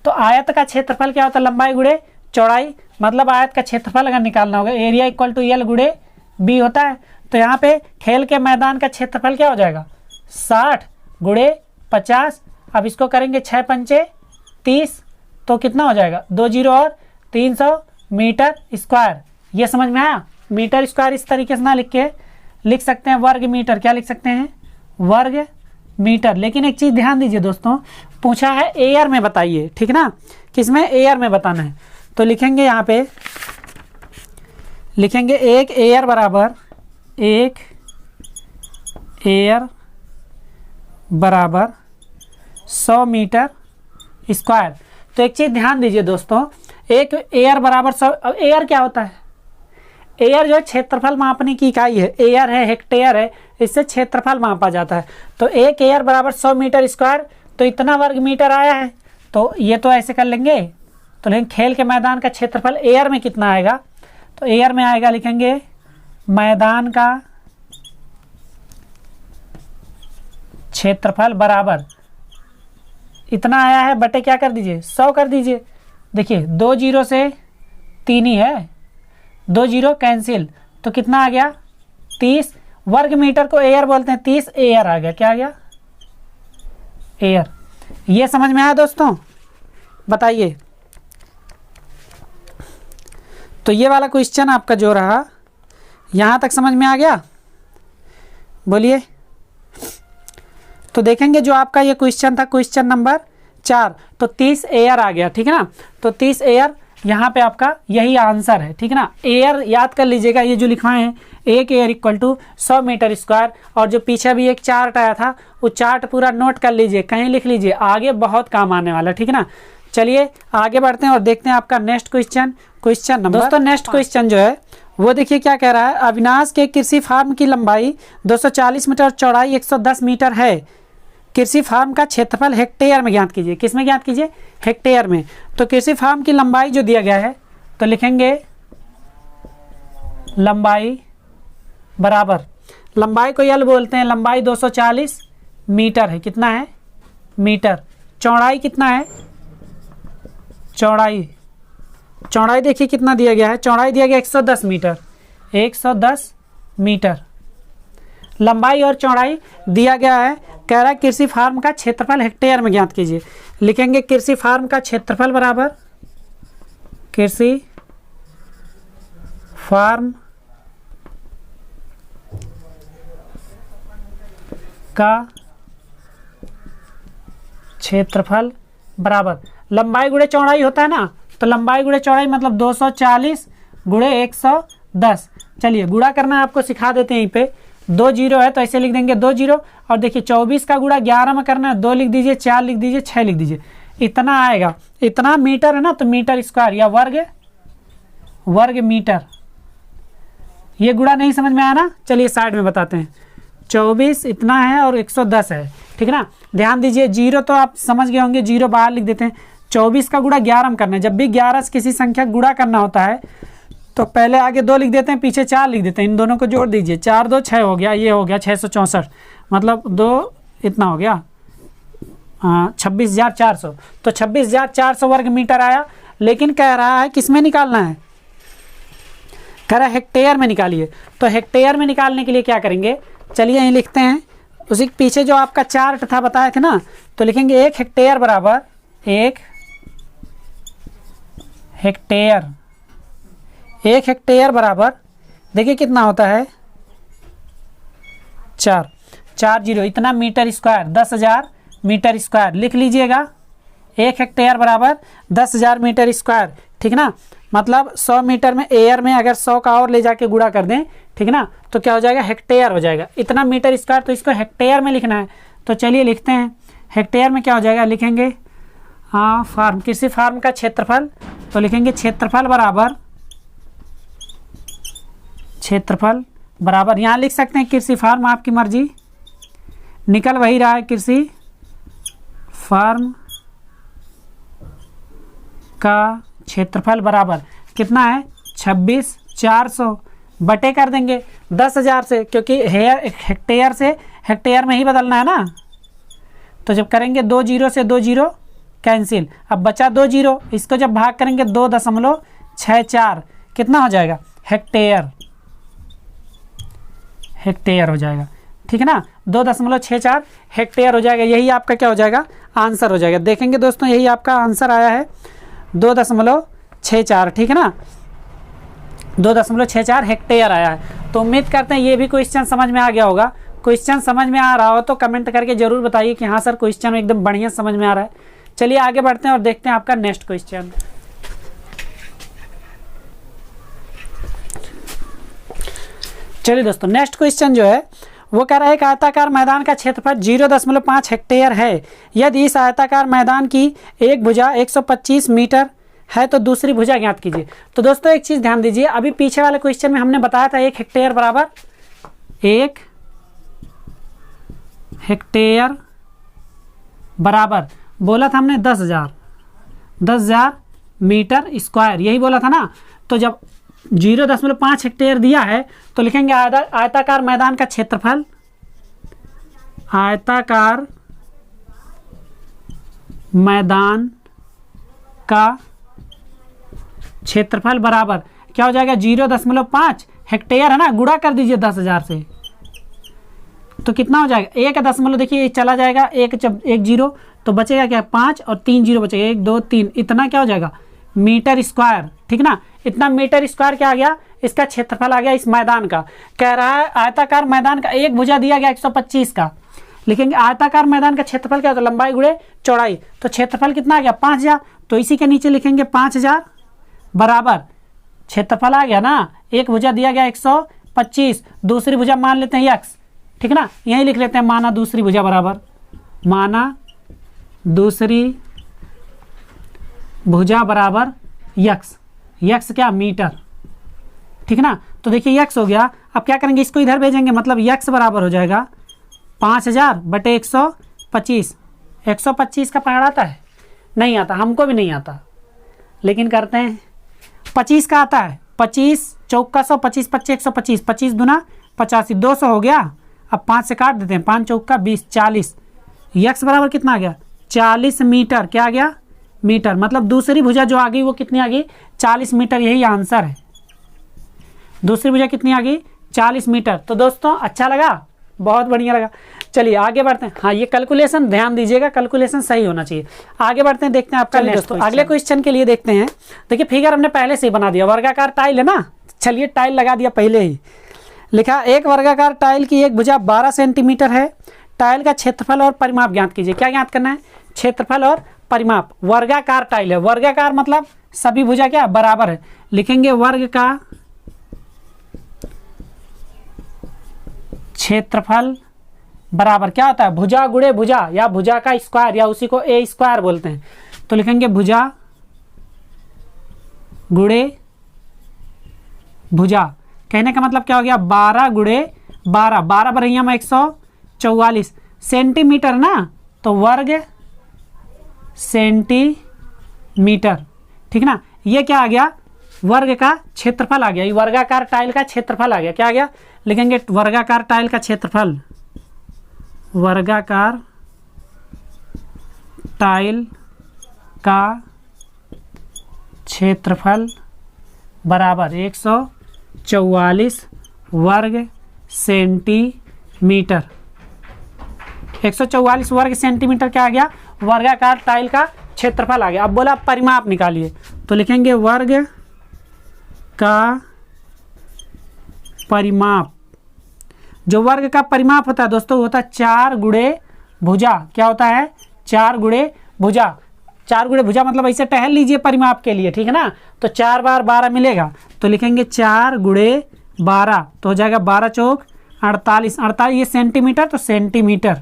तो आयत का क्षेत्रफल क्या होता है, लंबाई गुणे चौड़ाई, मतलब आयत का क्षेत्रफल अगर निकालना होगा एरिया इक्वल टू एल गुणे बी होता है। तो यहाँ पे खेल के मैदान का क्षेत्रफल क्या हो जाएगा, 60 गुणे 50। अब इसको करेंगे 6 पंचे 30, तो कितना हो जाएगा, 2 जीरो और 300 मीटर स्क्वायर। ये समझ में आया। मीटर स्क्वायर इस तरीके से ना लिख सकते हैं वर्ग मीटर, क्या लिख सकते हैं, वर्ग मीटर। लेकिन एक चीज़ ध्यान दीजिए दोस्तों, पूछा है एयर में बताइए, ठीक ना, किसमें, एयर में बताना है। तो लिखेंगे यहाँ पे, लिखेंगे एक एयर बराबर 100 मीटर स्क्वायर। तो एक चीज़ ध्यान दीजिए दोस्तों, एक एयर बराबर 100, अब एयर क्या होता है, एयर जो है क्षेत्रफल मापने की इकाई है, एयर है, हेक्टेयर है, इससे क्षेत्रफल मापा जाता है। तो एक एयर बराबर 100 मीटर स्क्वायर, तो इतना वर्ग मीटर आया है। तो ये तो ऐसे कर लेंगे, तो लेकिन खेल के मैदान का क्षेत्रफल एयर में कितना आएगा, तो एयर में आएगा, लिखेंगे मैदान का क्षेत्रफल बराबर इतना आया है बटे क्या कर दीजिए, 100 कर दीजिए। देखिए 2 जीरो से 3 ही है, 2 जीरो कैंसिल, तो कितना आ गया 30। वर्ग मीटर को एयर बोलते हैं, 30 एयर आ गया, क्या आ गया, एयर। ये समझ में आया दोस्तों, बताइए। तो ये वाला क्वेश्चन आपका जो रहा, यहाँ तक समझ में आ गया, बोलिए। तो देखेंगे जो आपका ये क्वेश्चन था, क्वेश्चन नंबर 4, तो 30 एयर आ गया, ठीक है ना। तो 30 एयर यहाँ पे आपका यही आंसर है, ठीक है ना। एयर याद कर लीजिएगा, ये जो लिखवाए हैं, एक are equal to 100 metre square. और जो पीछे भी एक चार्ट आया था, वो चार्ट पूरा नोट कर लीजिए, कहीं लिख लीजिए, आगे बहुत काम आने वाला, ठीक है ना। चलिए आगे बढ़ते हैं और देखते हैं आपका नेक्स्ट क्वेश्चन, क्वेश्चन नंबर। दोस्तों नेक्स्ट क्वेश्चन जो है वो देखिए क्या कह रहा है, अविनाश के कृषि फार्म की लंबाई 240 मीटर, चौड़ाई 110 मीटर है। कृषि फार्म का क्षेत्रफल हेक्टेयर में ज्ञात कीजिए। किस में ज्ञात कीजिए, हेक्टेयर में। तो कृषि फार्म की लंबाई जो दिया गया है, तो लिखेंगे लंबाई बराबर, लंबाई को यल बोलते हैं, लंबाई 240 मीटर है, कितना है, मीटर। चौड़ाई कितना है, चौड़ाई देखिए कितना दिया गया है, चौड़ाई दिया गया 110 मीटर, 110 मीटर। लंबाई और चौड़ाई दिया गया है, कह रहा है कृषि फार्म का क्षेत्रफल हेक्टेयर में ज्ञात कीजिए। लिखेंगे कृषि फार्म का क्षेत्रफल बराबर कृषि फार्म का क्षेत्रफल बराबर लंबाई गुणे चौड़ाई होता है ना, तो लंबाई गुणे चौड़ाई मतलब 240 गुणे 110। चलिए गुणा करना आपको सिखा देते हैं। यहीं पे 2 जीरो है तो ऐसे लिख देंगे 2 जीरो, और देखिए 24 का गुणा 11 में करना है, 2 लिख दीजिए, 4 लिख दीजिए, 6 लिख दीजिए, इतना आएगा। इतना मीटर है ना, तो मीटर स्क्वायर या वर्ग मीटर। ये गुणा नहीं समझ में आया ना, चलिए साइड में बताते हैं। 24 इतना है और 110 है, ठीक है ना। ध्यान दीजिए, जीरो तो आप समझ गए होंगे, जीरो बाहर लिख देते हैं। 24 का गुणा 11 में करना है। जब भी 11 से किसी संख्या गुणा करना होता है तो पहले आगे 2 लिख देते हैं, पीछे 4 लिख देते हैं, इन दोनों को जोड़ दीजिए, 4 2 6 हो गया, ये हो गया 664, मतलब 2 इतना हो गया 26,400। तो 26,400 वर्ग मीटर आया। लेकिन कह रहा है किस में निकालना है, कह रहा है हेक्टेयर में निकालिए। तो हेक्टेयर में निकालने के लिए क्या करेंगे, चलिए यहीं लिखते हैं। उसी के पीछे जो आपका चार्ट था बताए थे ना, तो लिखेंगे 1 हेक्टेयर बराबर 1 हेक्टेयर बराबर, देखिए कितना होता है 4 जीरो, इतना मीटर स्क्वायर, 10,000 मीटर स्क्वायर लिख लीजिएगा। 1 हेक्टेयर बराबर 10,000 मीटर स्क्वायर, ठीक ना। मतलब 100 मीटर में एयर में अगर 100 का और ले जाके गुणा कर दें, ठीक ना, तो क्या हो जाएगा, हेक्टेयर हो जाएगा। इतना मीटर स्क्वायर, तो इसको हेक्टेयर में लिखना है। तो चलिए लिखते हैं हेक्टेयर में क्या हो जाएगा, लिखेंगे हाँ फार्म, कृषि फार्म का क्षेत्रफल, तो लिखेंगे क्षेत्रफल बराबर यहाँ लिख सकते हैं कृषि फार्म, आपकी मर्जी, निकल वही रहा है कृषि फार्म का क्षेत्रफल बराबर कितना है 26,400 बटे कर देंगे 10,000 से, क्योंकि हेक्टेयर से हेक्टेयर में ही बदलना है ना। तो जब करेंगे 2 जीरो से 2 जीरो कैंसिल, अब बचा 2 जीरो, इसको जब भाग करेंगे 2.64 कितना हो जाएगा हेक्टेयर हो जाएगा, ठीक है ना, 2.64 हेक्टेयर हो जाएगा। यही आपका क्या हो जाएगा, आंसर हो जाएगा। देखेंगे दोस्तों यही आपका आंसर आया है 2.64, ठीक है ना, 2.64 हेक्टेयर आया है। तो उम्मीद करते हैं ये भी क्वेश्चन समझ में आ गया होगा। क्वेश्चन समझ में आ रहा हो तो कमेंट करके जरूर बताइए कि हाँ सर क्वेश्चन एकदम बढ़िया समझ में आ रहा है। चलिए आगे बढ़ते हैं और देखते हैं आपका नेक्स्ट क्वेश्चन। चलिए दोस्तों नेक्स्ट क्वेश्चन जो है वो कह रहा है एक आयताकार मैदान का क्षेत्रफल 0.5 हेक्टेयर है। यदि इस आयताकार मैदान की एक भुजा 125 मीटर है तो दूसरी भुजा ज्ञात कीजिए। तो दोस्तों एक चीज़ ध्यान दीजिए, अभी पीछे वाले क्वेश्चन में हमने बताया था 1 हेक्टेयर बराबर 1 हेक्टेयर बराबर बोला था हमने 10,000 मीटर स्क्वायर, यही बोला था ना। तो जब 0.5 हेक्टेयर दिया है तो लिखेंगे आयताकार मैदान का क्षेत्रफल, आयताकार मैदान का क्षेत्रफल बराबर क्या हो जाएगा 0.5 हेक्टेयर है ना, गुणा कर दीजिए 10,000 से तो कितना हो जाएगा 1 देखिए चला जाएगा, एक जीरो तो बचेगा क्या 5 और 3 जीरो बचेगा 1 2 3, इतना क्या हो जाएगा मीटर स्क्वायर, ठीक ना। इतना मीटर स्क्वायर क्या आ गया, इसका क्षेत्रफल आ गया इस मैदान का। कह रहा है आयताकार मैदान का एक भुजा दिया गया 125 का, लिखेंगे आयताकार मैदान का क्षेत्रफल क्या होता है लंबाई गुणे चौड़ाई, तो क्षेत्रफल कितना आ गया 5,000, तो इसी के नीचे लिखेंगे 5,000 बराबर क्षेत्रफल आ गया ना। एक भुजा दिया गया 125, दूसरी भुजा मान लेते हैं x, ठीक ना, यही लिख लेते हैं माना दूसरी भुजा बराबर, माना दूसरी भुजा बराबर यक्स क्या मीटर, ठीक ना। तो देखिए यक्स हो गया, अब क्या करेंगे इसको इधर भेजेंगे, मतलब यक्स बराबर हो जाएगा 5,000 बटे 125। 125 का पहाड़ आता है, नहीं आता, हमको भी नहीं आता, लेकिन करते हैं 25 का आता है, 25 चौका 100, 25 25 125, 25 दूना 85, 200 हो गया। अब 5 से काट देते हैं, 5 चौका 20, 40, यक्स बराबर कितना आ गया 40 मीटर, क्या आ गया मीटर, मतलब दूसरी भुजा जो आ गई वो कितनी आ गई 40 मीटर, यही आंसर है। दूसरी भुजा कितनी आ गई 40 मीटर। तो दोस्तों अच्छा लगा, बहुत बढ़िया लगा। चलिए आगे बढ़ते हैं। हाँ ये कैलकुलेशन ध्यान दीजिएगा, कैलकुलेशन सही होना चाहिए। आगे बढ़ते हैं, देखते हैं आपका दोस्तों अगले क्वेश्चन के लिए देखते हैं। देखिए फिगर हमने पहले से ही बना दिया, वर्गाकार टाइल है ना, चलिए टाइल लगा दिया पहले ही। लिखा एक वर्गाकार टाइल की एक भुजा 12 सेंटीमीटर है, टाइल का क्षेत्रफल और परिमाप ज्ञात कीजिए। क्या ज्ञात करना है, क्षेत्रफल और परिमाप। वर्गाकार टाइल है, वर्गाकार मतलब सभी भुजा क्या बराबर है, लिखेंगे वर्ग का क्षेत्रफल बराबर क्या होता है भुजा गुणे भुजा, या भुजा का स्क्वायर, या उसी को ए स्क्वायर बोलते हैं। तो लिखेंगे भुजा गुणे भुजा, कहने का मतलब क्या हो गया 12 गुणे 12, 12 बरहिया में 144 सेंटीमीटर ना, तो वर्ग सेंटीमीटर, ठीक ना। ये क्या आ गया वर्ग का क्षेत्रफल आ गया, ये वर्गाकार टाइल का क्षेत्रफल आ गया। क्या आ गया, लिखेंगे वर्गाकार टाइल का क्षेत्रफल, वर्गाकार टाइल का क्षेत्रफल बराबर 144 वर्ग सेंटीमीटर। 144 वर्ग सेंटीमीटर क्या आ गया वर्गाकार टाइल का क्षेत्रफल आ गया। अब बोला परिमाप निकालिए, तो लिखेंगे वर्ग का परिमाप। जो वर्ग का परिमाप होता है दोस्तों होता है 4 गुणे भुजा। क्या होता है 4 गुणे भुजा। 4 गुणे भुजा मतलब ऐसे टहल लीजिए परिमाप के लिए, ठीक है ना। तो 4 बार 12 मिलेगा, तो लिखेंगे 4 गुणे 12, तो हो जाएगा 12 चौक 48, 48 ये सेंटीमीटर, तो सेंटीमीटर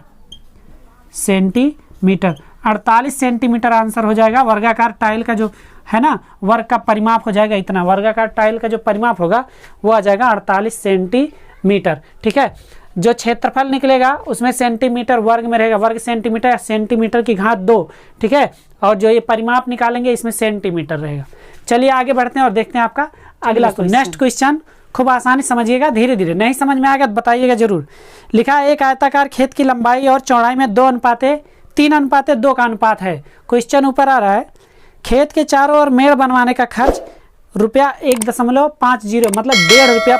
मीटर। 48 सेंटीमीटर आंसर हो जाएगा। वर्गाकार टाइल का जो है ना वर्ग का परिमाप हो जाएगा इतना, वर्गाकार टाइल का जो परिमाप होगा वो आ जाएगा 48 सेंटीमीटर। ठीक है, जो क्षेत्रफल निकलेगा उसमें सेंटीमीटर वर्ग में रहेगा, वर्ग सेंटीमीटर, सेंटीमीटर की घात 2। ठीक है, और जो ये परिमाप निकालेंगे इसमें सेंटीमीटर रहेगा। चलिए आगे बढ़ते हैं और देखते हैं आपका अगला नेक्स्ट क्वेश्चन। खूब आसानी समझिएगा, धीरे धीरे, नहीं समझ में आएगा तो बताइएगा जरूर। लिखा है एक आयताकार खेत की लंबाई और चौड़ाई में 3:2 का अनुपात है। क्वेश्चन ऊपर आ रहा है, खेत के चारों ओर मेड़ बनवाने का खर्च रुपया 1.50 मतलब 1.5 रुपया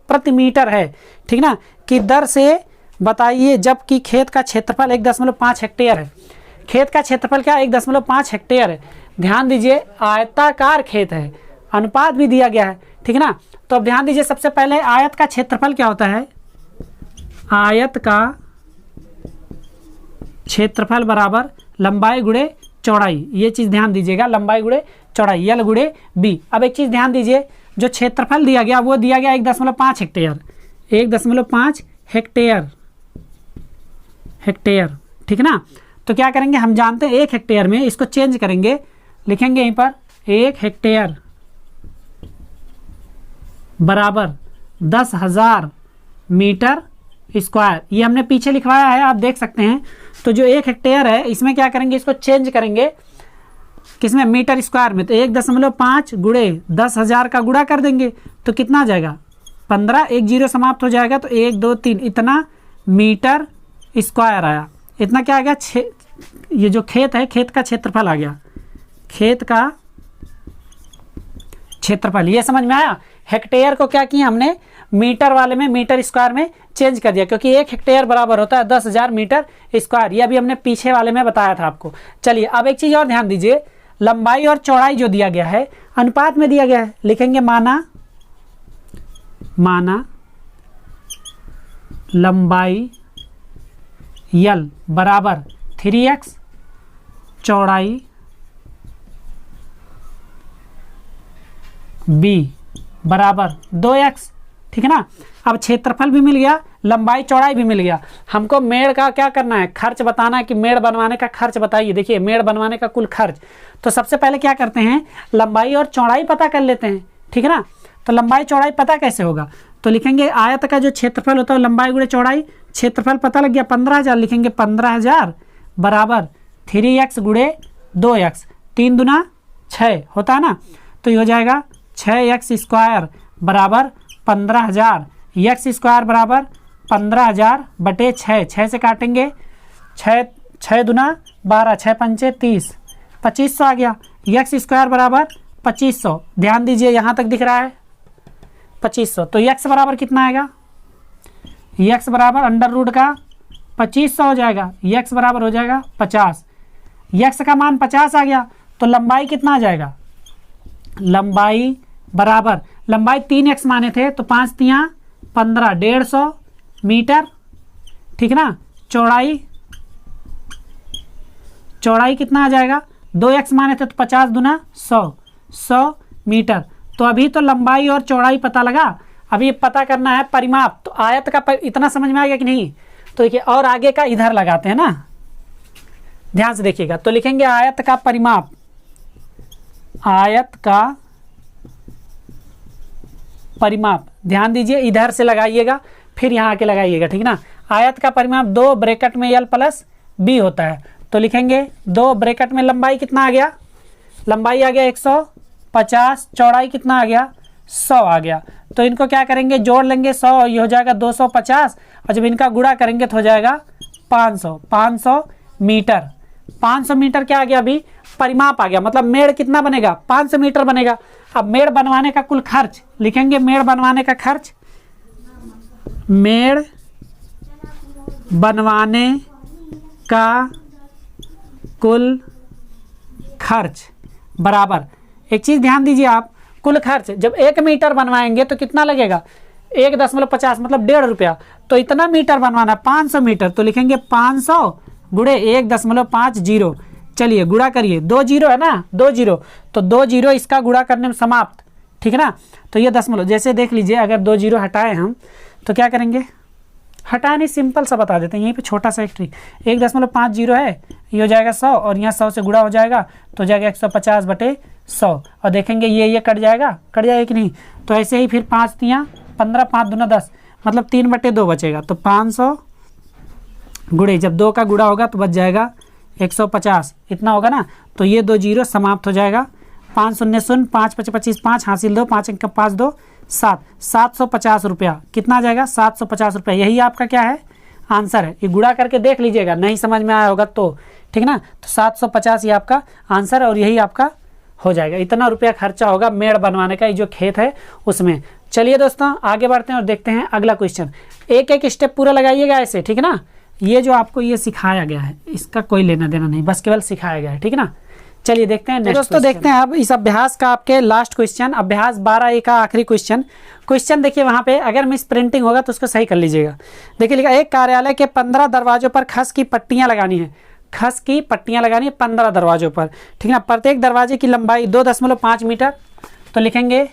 प्रति मीटर है, ठीक ना, की दर से बताइए, जबकि खेत का क्षेत्रफल 1.5 हेक्टेयर है। खेत का क्षेत्रफल क्या 1.5 हेक्टेयर है। ध्यान दीजिए आयताकार खेत है, अनुपात भी दिया गया है, ठीक ना। तो अब ध्यान दीजिए, सबसे पहले आयत का क्षेत्रफल क्या होता है, आयत का क्षेत्रफल बराबर लंबाई गुणे चौड़ाई, ये चीज़ ध्यान दीजिएगा, लंबाई गुणे चौड़ाई L गुणे B। अब एक चीज़ ध्यान दीजिए, जो क्षेत्रफल दिया गया वो दिया गया 1.5 हेक्टेयर, 1.5 हेक्टेयर, ठीक ना। तो क्या करेंगे, हम जानते हैं 1 हेक्टेयर में, इसको चेंज करेंगे, लिखेंगे यहीं पर 1 हेक्टेयर बराबर 10,000 मीटर स्क्वायर। ये हमने पीछे लिखवाया है, आप देख सकते हैं। तो जो 1 हेक्टेयर है इसमें क्या करेंगे, इसको चेंज करेंगे किसमें, मीटर स्क्वायर में। तो 1.5 गुणे 10,000 का गुणा कर देंगे तो कितना आ जाएगा 15, 1 0 समाप्त हो जाएगा, तो 1 2 3 इतना मीटर स्क्वायर आया। इतना क्या आ गया, ये जो खेत है खेत का क्षेत्रफल आ गया, खेत का क्षेत्रफल। ये समझ में आया। हेक्टेयर को क्या किया हमने, मीटर वाले में मीटर स्क्वायर में चेंज कर दिया, क्योंकि 1 हेक्टेयर बराबर होता है 10,000 मीटर स्क्वायर। ये अभी हमने पीछे वाले में बताया था आपको। चलिए अब एक चीज़ और ध्यान दीजिए, लंबाई और चौड़ाई जो दिया गया है अनुपात में दिया गया है, लिखेंगे माना लंबाई L बराबर 3x, चौड़ाई B बराबर 2x, ठीक है ना। अब क्षेत्रफल भी मिल गया, लंबाई चौड़ाई भी मिल गया। हमको मेड़ का क्या करना है, खर्च बताना है कि मेड़ बनवाने का खर्च बताइए। देखिए मेड़ बनवाने का कुल खर्च, तो सबसे पहले क्या करते हैं, लंबाई और चौड़ाई पता कर लेते हैं, ठीक है ना। तो लंबाई चौड़ाई पता कैसे होगा, तो लिखेंगे आयत का जो क्षेत्रफल होता है लंबाई गुणे चौड़ाई, क्षेत्रफल पता लग गया 15,000, लिखेंगे 15,000 बराबर 3x गुणे 2x, 3 दूना 6 होता है ना। तो ये हो जाएगा 6x स्क्वायर बराबर 15,000, x स्क्वायर बराबर 15,000 बटे 6, 6 से काटेंगे 6 दूना 12, 6 पंचे 30, 2500 आ गया। x स्क्वायर बराबर 2500, ध्यान दीजिए यहाँ तक दिख रहा है 2500। तो x बराबर कितना आएगा, x बराबर अंडर रूट का 2500 हो जाएगा, x बराबर हो जाएगा 50। x का मान 50 आ गया, तो लंबाई कितना आ जाएगा, लंबाई बराबर, लंबाई 3x माने थे तो 5 3 15, 150 मीटर, ठीक ना। चौड़ाई कितना आ जाएगा, 2x माने थे तो 50 दूना 100 मीटर। तो अभी तो लंबाई और चौड़ाई पता लगा, अभी पता करना है परिमाप। तो आयत का इतना समझ में आ गया कि नहीं, तो देखिए और आगे का इधर लगाते हैं ना, ध्यान से देखिएगा। तो लिखेंगे आयत का परिमाप, आयत का परिमाप, ध्यान दीजिए इधर से लगाइएगा फिर यहाँ आके लगाइएगा, ठीक ना। आयत का परिमाप 2 ब्रैकेट में L प्लस B होता है। तो लिखेंगे 2 ब्रैकेट में लंबाई कितना आ गया, लंबाई आ गया 150, चौड़ाई कितना आ गया 100 आ गया। तो इनको क्या करेंगे, जोड़ लेंगे 100, ये हो जाएगा 250, और जब इनका गुणा करेंगे तो हो जाएगा 500 मीटर। 500 मीटर क्या आ गया, अभी परिमाप आ गया, मतलब मेड़ कितना बनेगा 500 मीटर बनेगा। अब मेड़ बनवाने का कुल खर्च लिखेंगे, मेड़ बनवाने का खर्च, मेड़ बनवाने का कुल खर्च बराबर, एक चीज़ ध्यान दीजिए आप, कुल खर्च जब 1 मीटर बनवाएंगे तो कितना लगेगा 1.50 मतलब 1.5 रुपया। तो इतना मीटर बनवाना 500 मीटर, तो लिखेंगे 500 गुणे 1.50। चलिए गुणा करिए, 2 जीरो है ना, 2 जीरो, तो 2 जीरो इसका गुणा करने में समाप्त, ठीक है ना। तो ये दशमलव, जैसे देख लीजिए अगर 2 जीरो हटाए हम तो क्या करेंगे, हटाया नहीं, सिंपल सा बता देते हैं। यहीं पे छोटा सा एक ट्रिक, 1.50 है, ये हो जाएगा 100 और यहाँ 100 से गुणा हो जाएगा तो हो जाएगा 150/100 और देखेंगे ये कट जाएगा कि नहीं। तो ऐसे ही फिर 5 तियाँ 15, 5 दूना 10, मतलब 3/2 बचेगा। तो 500 गुणे जब 2 का गुणा होगा तो बच जाएगा 150, इतना होगा ना। तो ये 2 जीरो समाप्त हो जाएगा। 5 शून्य शून्य, 5 5 25, 5 हासिल 2, 5 अंक 5 2 7, 750 रुपया। कितना आ जाएगा? 750 रुपया। यही आपका क्या है? आंसर है। ये गुणा करके देख लीजिएगा, नहीं समझ में आया होगा तो ठीक ना। तो 750 ये आपका आंसर है और यही आपका हो जाएगा। इतना रुपया खर्चा होगा मेड़ बनवाने का, ये जो खेत है उसमें। चलिए दोस्तों आगे बढ़ते हैं और देखते हैं अगला क्वेश्चन। एक एक स्टेप पूरा लगाइएगा ऐसे, ठीक है ना। ये जो आपको ये सिखाया गया है इसका कोई लेना देना नहीं, बस केवल सिखाया गया है, ठीक है ना। चलिए देखते हैं नेक्स्ट दोस्तों। देखते हैं अब इस अभ्यास का आपके लास्ट क्वेश्चन, अभ्यास 12A का आखिरी क्वेश्चन देखिए। वहाँ पे अगर मिस प्रिंटिंग होगा तो उसको सही कर लीजिएगा। देखिए लिखा, एक कार्यालय के 15 दरवाजों पर खस की पट्टियाँ लगानी है। खस की पट्टियाँ लगानी है 15 दरवाजों पर, ठीक है ना। प्रत्येक दरवाजे की लंबाई 2.5 मीटर। तो लिखेंगे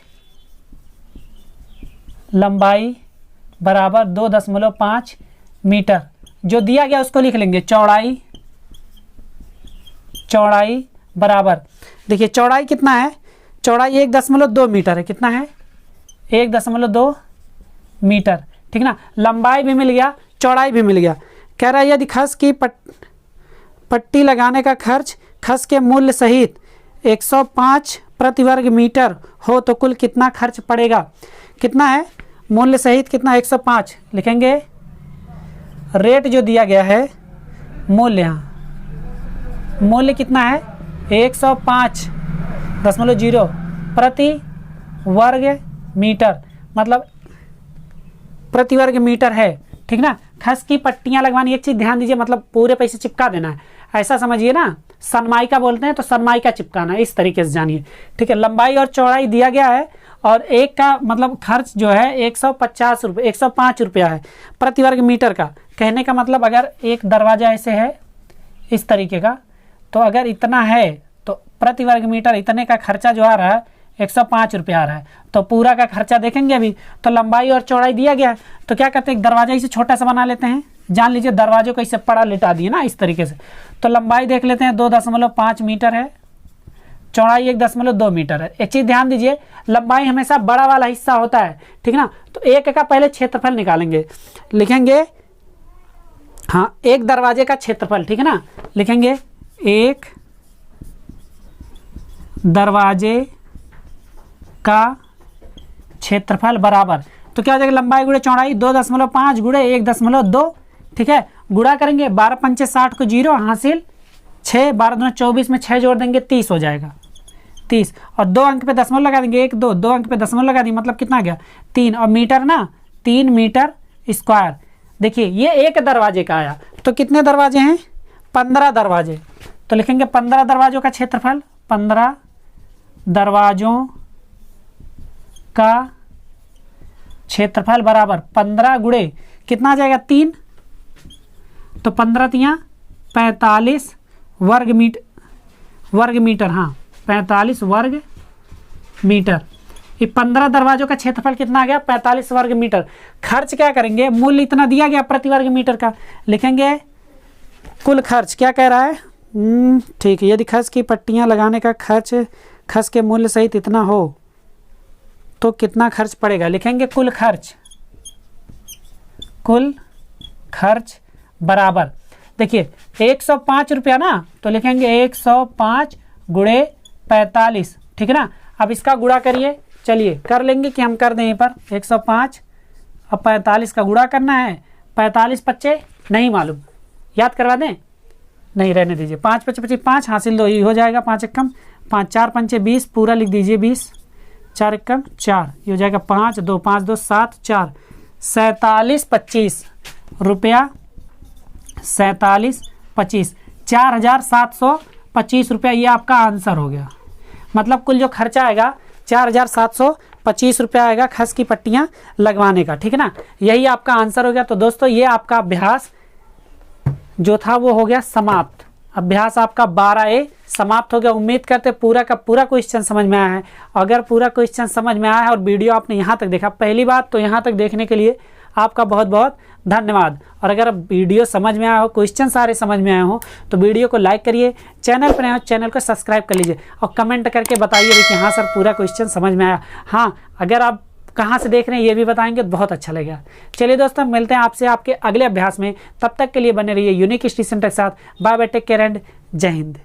लंबाई बराबर 2.5 मीटर। जो दिया गया उसको लिख लेंगे चौड़ाई बराबर, देखिए चौड़ाई कितना है? चौड़ाई 1.2 मीटर है। कितना है? 1.2 मीटर, ठीक ना। लंबाई भी मिल गया, चौड़ाई भी मिल गया। कह रहा है यदि खस की पट्टी लगाने का खर्च खस के मूल्य सहित 105 प्रति वर्ग मीटर हो तो कुल कितना खर्च पड़ेगा? कितना है? मूल्य सहित कितना? 105 लिखेंगे। रेट जो दिया गया है, मूल्य कितना है? 105.0 प्रति वर्ग मीटर, मतलब प्रति वर्ग मीटर है, ठीक ना। खस की पट्टियाँ लगवानी, एक चीज़ ध्यान दीजिए, मतलब पूरे पैसे चिपका देना है, ऐसा समझिए ना। सनमाइका बोलते हैं तो सनमाइका चिपकाना है, इस तरीके से जानिए, ठीक है। लंबाई और चौड़ाई दिया गया है और एक का मतलब खर्च जो है 105 रुपया है प्रति वर्ग मीटर का। कहने का मतलब अगर एक दरवाज़ा ऐसे है इस तरीके का, तो अगर इतना है तो प्रति वर्ग मीटर इतने का खर्चा जो आ रहा है 105 रुपया आ रहा है। तो पूरा का खर्चा देखेंगे अभी। तो लंबाई और चौड़ाई दिया गया है तो क्या करते हैं, एक दरवाजा इसे छोटा सा बना लेते हैं। जान लीजिए दरवाजों को इससे पड़ा लिटा दिए ना इस तरीके से। तो लंबाई देख लेते हैं 2.5 मीटर है, चौड़ाई 1.2 मीटर है। एक चीज़ ध्यान दीजिए, लंबाई हमेशा बड़ा वाला हिस्सा होता है, ठीक ना। तो एक का पहले क्षेत्रफल निकालेंगे, लिखेंगे हाँ एक दरवाजे का क्षेत्रफल, ठीक है ना। लिखेंगे एक दरवाजे का क्षेत्रफल बराबर, तो क्या हो जाएगा? लंबाई गुणे चौड़ाई 2.5 गुणे 1.2, ठीक है। गुणा करेंगे 12 पंचे 60 को 0 हासिल 6, 12 दूना 24 में 6 जोड़ देंगे 30 हो जाएगा 30। और 2 अंक पे दशमलव लगा देंगे, 1 2 अंक पे दशमलव लगा देंगे, मतलब कितना आ गया? 3। और मीटर ना 3 मीटर स्क्वायर। देखिए ये एक दरवाजे का आया, तो कितने दरवाजे हैं? 15 दरवाजे। तो लिखेंगे 15 दरवाजों का क्षेत्रफल, 15 दरवाजों का क्षेत्रफल बराबर 15 गुणे कितना आ जाएगा? 3। तो 15 तियाँ 45 वर्ग मीटर, हाँ 45 वर्ग मीटर। ये 15 दरवाजों का क्षेत्रफल कितना आ गया? 45 वर्ग मीटर। खर्च क्या करेंगे? मूल्य इतना दिया गया प्रति वर्ग मीटर का, लिखेंगे कुल खर्च। क्या कह रहा है? ठीक है, यदि खस की पट्टियाँ लगाने का खर्च खस के मूल्य सहित इतना हो तो कितना खर्च पड़ेगा? लिखेंगे कुल खर्च बराबर, देखिए 105 रुपया ना, तो लिखेंगे 105 गुणे 45, ठीक है ना। अब इसका गुणा करिए, चलिए कर लेंगे कि हम कर दें यहीं पर 105 अब 45 का गुणा करना है। 45 पच्चे नहीं मालूम, याद करवा दें? नहीं, रहने दीजिए। 5 5 25 5 हासिल 2, ये हो जाएगा 5 एकम 5, 4 पंचे 20, पूरा लिख दीजिए 20, 4 एकम 4, ये हो जाएगा 5 2 5 2 7 4, 47.25 रुपया, 47.25, 4725 रुपया ये आपका आंसर हो गया। मतलब कुल जो खर्चा आएगा 4725 रुपया आएगा खस की पट्टियाँ लगवाने का, ठीक है ना। यही आपका आंसर हो गया। तो दोस्तों ये आपका अभ्यास जो था वो हो गया समाप्त। अभ्यास आपका 12A समाप्त हो गया। उम्मीद करते पूरा का पूरा क्वेश्चन समझ में आया है। अगर पूरा क्वेश्चन समझ में आया है और वीडियो आपने यहाँ तक देखा, पहली बात तो यहाँ तक देखने के लिए आपका बहुत बहुत धन्यवाद। और अगर वीडियो समझ में आया हो, क्वेश्चन सारे समझ में आए हो, तो वीडियो को लाइक करिए, चैनल पर नए हो चैनल को सब्सक्राइब कर लीजिए और कमेंट करके बताइए भी कि हाँ सर पूरा क्वेश्चन समझ में आया। हाँ, अगर आप कहाँ से देख रहे हैं ये भी बताएंगे तो बहुत अच्छा लगेगा। चलिए दोस्तों, मिलते हैं आपसे आपके अगले अभ्यास में। तब तक के लिए बने रहिए यूनिक हिस्ट्री सेंटर के साथ। Bye bye, take care and जय हिंद।